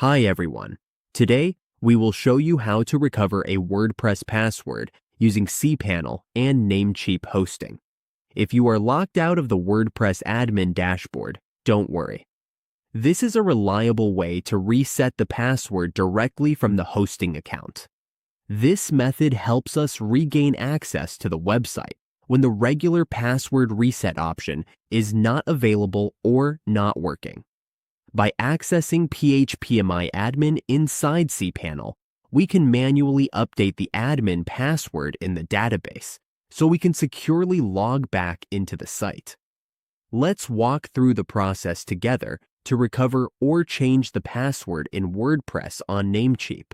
Hi everyone. Today, we will show you how to recover a WordPress password using cPanel and Namecheap hosting. If you are locked out of the WordPress admin dashboard, don't worry. This is a reliable way to reset the password directly from the hosting account. This method helps us regain access to the website when the regular password reset option is not available or not working. By accessing phpmyadmin inside cPanel, we can manually update the admin password in the database so we can securely log back into the site. Let's walk through the process together to recover or change the password in WordPress on Namecheap.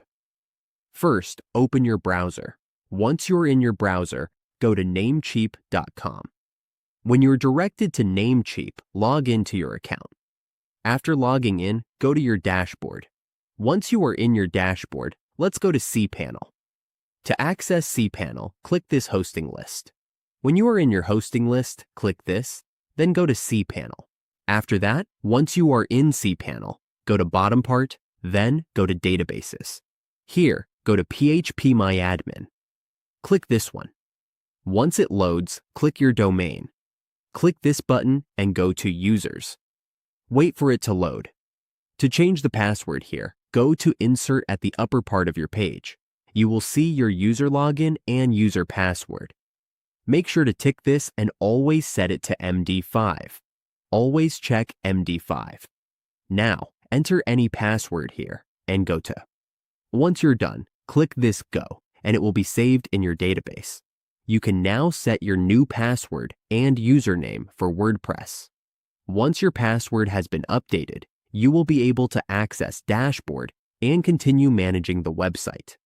First, open your browser. Once you're in your browser, go to namecheap.com. When you're directed to Namecheap, log into your account. After logging in, go to your dashboard. Once you are in your dashboard, let's go to cPanel. To access cPanel, click this hosting list. When you are in your hosting list, click this, then go to cPanel. After that, once you are in cPanel, go to bottom part, then go to databases. Here, go to phpmyadmin. Click this one. Once it loads, click your domain. Click this button and go to users. Wait for it to load. To change the password here, go to Insert at the upper part of your page. You will see your user login and user password. Make sure to tick this and always set it to MD5. Always check MD5. Now, enter any password here and go to. Once you're done, click this Go, and it will be saved in your database. You can now set your new password and username for WordPress. Once your password has been updated, you will be able to access Dashboard and continue managing the website.